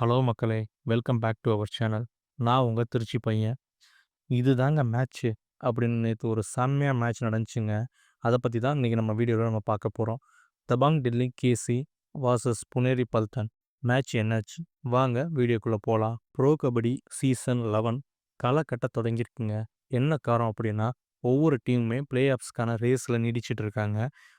Hello மக்களே! Welcome back to our channel. நான் உங்க திருச்சி பையன். இதுதாங்க மேட்ச்சு அப்படின்னு நேத்து ஒரு செம்மையா மேட்ச் நடந்துச்சுங்க. அத பத்தி தான் இன்னைக்கு நம்ம வீடியோல நம்ம பார்க்க போறோம். தபாங் டெல்லி கேசி வாசஸ் புனேரி பல்டன். மேட்ச் என்னாச்சு? வாங்க வீடியோக்குள்ள போலாம். ப்ரோ கபடி சீசன் 11 கள கட்ட தொடங்கியிருக்குங்க. என்ன காரணம் அப்படின்னா, ஒவ்வொரு டீமுமே பிளே ஆஃப்ஸ்க்கான ரேஸ்ல நீடிச்சிட்டு இருக்காங்க.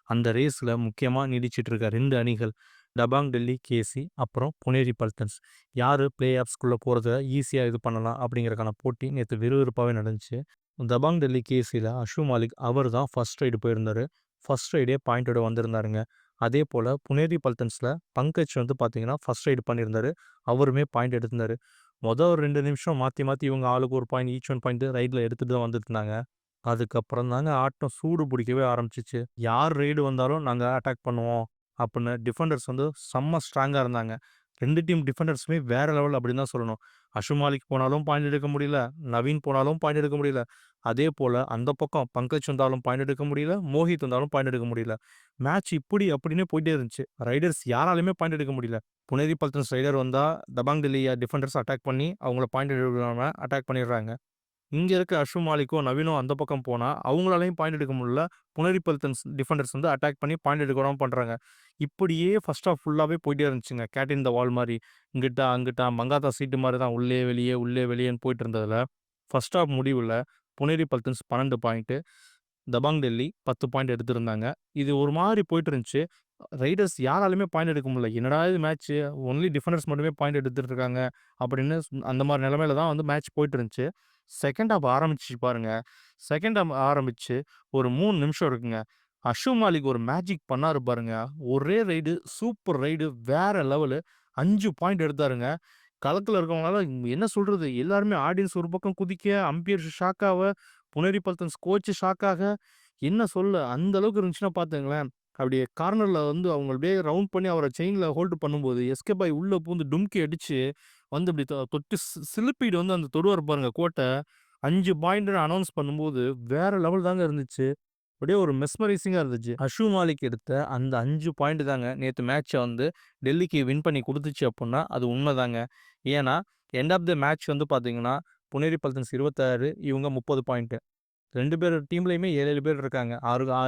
அந்த ரேஸ்ல முக்கியமா நீடிச்சிட்டு இருக்க 2 அணிகள் டபாங் டெல்லி கேசி, அப்புறம் புனேரி பல்டன்ஸ். யாரு பிளே ஆஃப்ஸ்குள்ள போறத ஈஸியா இது பண்ணலாம் அப்படிங்கிறதுக்கான போட்டி நேத்து விறுவிறுப்பாவே நடந்துச்சு. தபாங் டெல்லி கேசில அஷு மாலிக் அவர் தான் ஃபர்ஸ்ட் ரைடு போயிருந்தாரு. ஃபர்ஸ்ட் ரைடே பாயிண்டோட வந்திருந்தாருங்க. அதே போல புனேரி பல்டன்ஸ்ல பங்கஜ் வந்து பார்த்தீங்கன்னா, ஃபர்ஸ்ட் ரைடு பண்ணியிருந்தாரு. அவருமே பாயிண்ட் எடுத்திருந்தாரு. ஒரு 2 நிமிஷம் மாத்தி மாத்தி இவங்க ஆளுக்கு ஒரு பாயிண்ட் ஈச் ஒன் பாயிண்ட் ரைட்ல எடுத்துட்டு தான் வந்துட்டுருந்தாங்க. அதுக்கப்புறம் தாங்க ஆட்டம் சூடு பிடிக்கவே ஆரம்பிச்சுச்சு. யார் ரெய்டு வந்தாலும் நாங்க அட்டாக் பண்ணுவோம் அப்படின்னு டிஃபெண்டர்ஸ் வந்து செம்ம ஸ்ட்ராங்கா இருந்தாங்க. 2 டீம் டிஃபெண்டர்ஸுமே வேற லெவல் அப்படின்னு தான் சொல்லணும். அஷு மாலிக் போனாலும் பாயிண்ட் எடுக்க முடியல. நவீன் போனாலும் பாயிண்ட் எடுக்க முடியல. அதே போல அந்த பக்கம் பங்கஜ் வந்தாலும் பாயிண்ட் எடுக்க முடியல. மோஹித் வந்தாலும் பாயிண்ட் எடுக்க முடியல. மேட்ச் இப்படி அப்படின்னு போயிட்டே இருந்துச்சு. ரைடர்ஸ் யாராலுமே பாயிண்ட் எடுக்க முடியல. புனேரி பல்டன்ஸ் ரைடர் வந்தா தபாங் டெல்லி டிஃபெண்டர்ஸ் அட்டாக் பண்ணி அவங்கள பாயிண்ட் எடுக்காம அட்டாக் பண்ணிடுறாங்க. இங்க இருக்க அஷு மாலிக்கும், நவீனும் அந்த பக்கம் போனா, அவங்களாலயும் பாயிண்ட் எடுக்க முடியல. புனேரி பல்டன்ஸ் டிஃபெண்டர்ஸ் வந்து அட்டாக் பண்ணி பாயிண்ட் எடுக்க விடாம பண்றாங்க. இப்படியே ஃபர்ஸ்ட் ஹாஃப் ஃபுல்லாவே போயிட்டே இருந்துச்சுங்க. கேட் இன் த வால் மாரி. இங்கிட்டா, அங்கிட்டா மங்காத்தா சீட்டு மாரி தான் உள்ளே, வெளியே, உள்ளே, வெளியேன்னு போயிட்டு இருந்ததுல, ஃபர்ஸ்ட் ஹாஃப் முடிவுல புனேரி பல்டன்ஸ் 12 பாயிண்ட்டு, தபாங் டெல்லி 10 பாயிண்ட் எடுத்திருந்தாங்க. இது ஒரு மாரி போயிட்டு இருந்துச்சு. ரைடர்ஸ் யாராலுமே பாயிண்ட் எடுக்க முடியல. என்னடா இது மேட்ச்சு, ஒன்லி டிஃபெண்டர்ஸ் மட்டுமே பாயிண்ட் எடுத்துட்டு இருக்காங்க அப்படின்னு அந்த மாரி நிலைமையில தான் வந்து மேட்ச் போயிட்டு இருந்துச்சு. செகண்ட் ஹாஃப் ஆரம்பிச்சுச்சு பாருங்க. செகண்ட் ஹாஃப் ஆரம்பிச்சு ஒரு 3 நிமிஷம் இருக்குங்க. அஷு மாலிக் ஒரு மேஜிக் பண்ணாரு பாருங்க. ஒரே ரைடு, சூப்பர் ரைடு, வேற லெவலு. 5 பாயிண்ட் எடுத்தாருங்க. களத்துல இருக்கவங்களால என்ன சொல்றது? எல்லாருமே ஆடியன்ஸ் ஒரு பக்கம் குதிக்க, அம்பயர் ஷாக் ஆவ, புனேரி பல்டன்ஸ் கோச் ஷாக் ஆக, என்ன சொல்ல? அந்த அளவுக்கு இருந்துச்சுன்னா பாத்துக்கங்களேன். அப்படியே கார்னர்ல வந்து அவங்க அப்படியே ரவுண்ட் பண்ணி அவர செயின்ல ஹோல்டு பண்ணும்போது, எஸ்கேப் ஆயி உள்ள பூந்து டும்கி அடிச்சு, வந்து இப்படி தொட்டு சிலுப்பிட்டு வந்து அந்த தொடுவாரு பாருங்க கோட்ட. 5 பாயிண்ட்ன்னு அனவுன்ஸ் பண்ணும்போது, வேற லெவல் தாங்க இருந்துச்சு. அப்படியே ஒரு மெஸ்மரைசிங்கா இருந்துச்சு. அஷு மாலிக் எடுத்த அந்த 5 பாயிண்ட் தாங்க நேத்து மேட்ச வந்து டெல்லிக்கு வின் பண்ணி குடுத்துச்சு அப்புட்ன்னா, அது உண்மதாங்க. ஏன்னா, எண்ட் ஆஃப் த மேட்ச் வந்து பார்த்தீங்கன்னா, புனேரி பல்டன்ஸ் 26 இவங்க 30 பாயிண்ட். 2 பேர் டீம்லயுமே 7, 7 பேர் இருக்காங்க.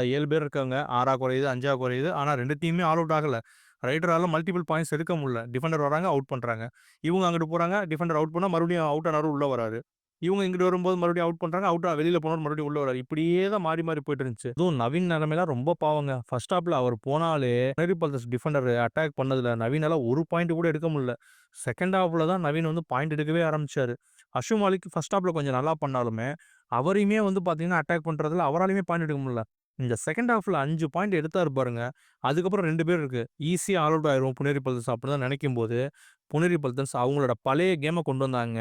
7 பேர் இருக்காங்க. 6ஆ குறையுது, 5ஆ குறையுது. ஆனா 2 டீமுமே ஆல் அவுட் ஆகல. ரைடரால மல்டிபிள் பாயிண்ட்ஸ் எடுக்க முடியல. டிஃபெண்டர் வராங்க, அவுட் பண்றாங்க. இவங்க அங்கிட்டு போறாங்க, டிஃபெண்டர் அவுட் பண்ணா மறுபடியும் அவுட் ஆனவரு உள்ள வராரு. இவங்க இங்கிட்டு வரும்போது மறுபடியும் அவுட் பண்றாங்க. வெளியில போனவரு மறுபடியும் உள்ள வராரு. இப்படியே தான் மாறி, மாறி போயிட்டு இருந்துச்சு. அதுவும் நவீன் நிலைமைலாம் ரொம்ப பாவங்க. ஃபர்ஸ்ட் ஹாஃப்ல அவர் போனாலே மேரி பால்டர்ஸ் டிஃபெண்டர் அட்டாக் பண்ணதுல நவீனால ஒரு பாயிண்ட் கூட எடுக்க முடியல. செகண்ட் ஹாஃப்ல தான் நவீன் வந்து பாயிண்ட் எடுக்கவே ஆரம்பிச்சாரு. அஷு மாலிக் ஃபர்ஸ்ட் ஹாஃப்ல கொஞ்சம் நல்லா பண்ணாலுமே, அவரையுமே வந்து பார்த்தீங்கன்னா, அட்டாக் பண்றதுல அவராலயுமே பாயிண்ட் எடுக்க முடியல. இந்த செகண்ட் ஹாஃப்ல 5 பாயிண்ட் எடுத்தாரு பாருங்க. அதுக்கப்புறம் 2 பேர் இருக்கு. ஈஸியா ஆல் அவுட் ஆயிருவோம் புனேரி பல்டன்ஸ் அப்படிதான் நினைக்கும்போது, புனேரி பல்டன்ஸ் அவங்களோட பழைய கேம கொண்டு வந்தாங்க.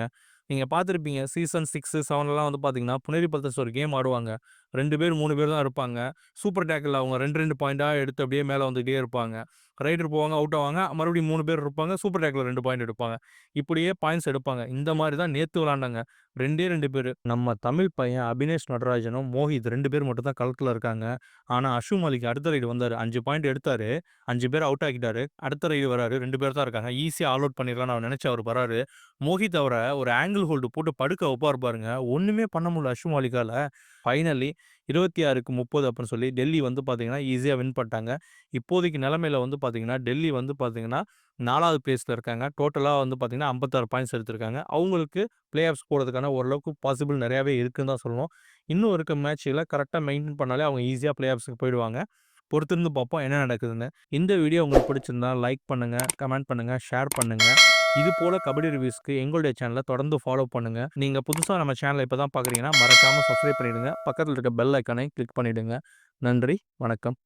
நீங்க பார்த்திருப்பீங்க சீசன் 6, 7லலாம் வந்து பார்த்தீங்கன்னா, புனேரி பல்டன்ஸ் ஒரு கேம் ஆடுவாங்க. 2 பேர், 3 பேர் தான் இருப்பாங்க. சூப்பர் டேக்கிள்ல அவங்க 2, 2 பாயிண்ட்டா எடுத்து அப்படியே மேல வந்துட்டே இருப்பாங்க. ரைடர் போவாங்க, அவுட் ஆவாங்க. மறுபடியும் 3 பேர் இருப்பாங்க. சூப்பர் டேக்ல 2 பாயிண்ட் எடுப்பாங்க. இப்படியே பாயிண்ட்ஸ் எடுப்பாங்க. இந்த மாரி தான் நேத்து விளையாண்டாங்க. 2டே 2 பேரு. நம்ம தமிழ் பையன் அபினேஷ் நடராஜனும், மோஹித் 2 பேர் மட்டும் தான் களத்துல இருக்காங்க. ஆனா, அஷு மாலிக் அடுத்த ரைடு வந்தாரு. 5 பாயிண்ட் எடுத்தாரு. 5 பேர அவுட் ஆக்கிட்டாரு. அடுத்த ரைடு வராரு. 2 பேர் தான் இருக்காங்க. ஈஸியா ஆல் அவுட் பண்ணிடலாம்னு அவர் நெனச்சு அவரு வராரு. மோஹித் அவர ஒரு ஆங்கிள் ஹோல்டு போட்டு படுக்க வைப்பாரு பாருங்க. ஒண்ணுமே பண்ண முடியல அஷு மாலிக்கால. ஃபைனலி 26க்கு 30 அப்படின்னு சொல்லி டெல்லி வந்து பார்த்தீங்கன்னா, ஈஸியா வின் பண்ணிட்டாங்க. இப்போதைக்கு நிலைமையில வந்து பார்த்தீங்கன்னா, டெல்லி வந்து பார்த்தீங்கன்னா, 4வது பிளேஸ்ல இருக்காங்க. டோட்டலா வந்து பார்த்தீங்கன்னா, 56 பாயிண்ட்ஸ் எடுத்திருக்காங்க. அவங்களுக்கு பிளே ஆஃப்ஸ் போறதுக்கான ஓரளவுக்கு பாசிபிள் நெறையாவே இருக்குன்னு தான் சொல்லணும். இன்னும் இருக்க மேட்ச்ல கரெக்ட்டா மெயின்டெயின் பண்ணாலே அவங்க ஈஸியா பிளே ஆஃப்ஸ்க்கு போயிடுவாங்க. பொறுத்திருந்து பார்ப்போம் என்ன நடக்குதுன்னு. இந்த வீடியோ உங்களுக்கு பிடிச்சிருந்தா லைக் பண்ணுங்க, கமெண்ட் பண்ணுங்க, ஷேர் பண்ணுங்க. இது போல கபடி ரிவ்யூஸ்க்கு எங்களுடைய சேனல தொடர்ந்து ஃபாலோ பண்ணுங்க. நீங்க புதுசா நம்ம சேனல இப்ப தான் பார்க்குறீங்கன்னா, மறக்காம சப்ஸ்கிரைப் பண்ணிடுங்க. பக்கத்துல இருக்க பெல் ஐகானையும் கிளிக் பண்ணிடுங்க. நன்றி, வணக்கம்.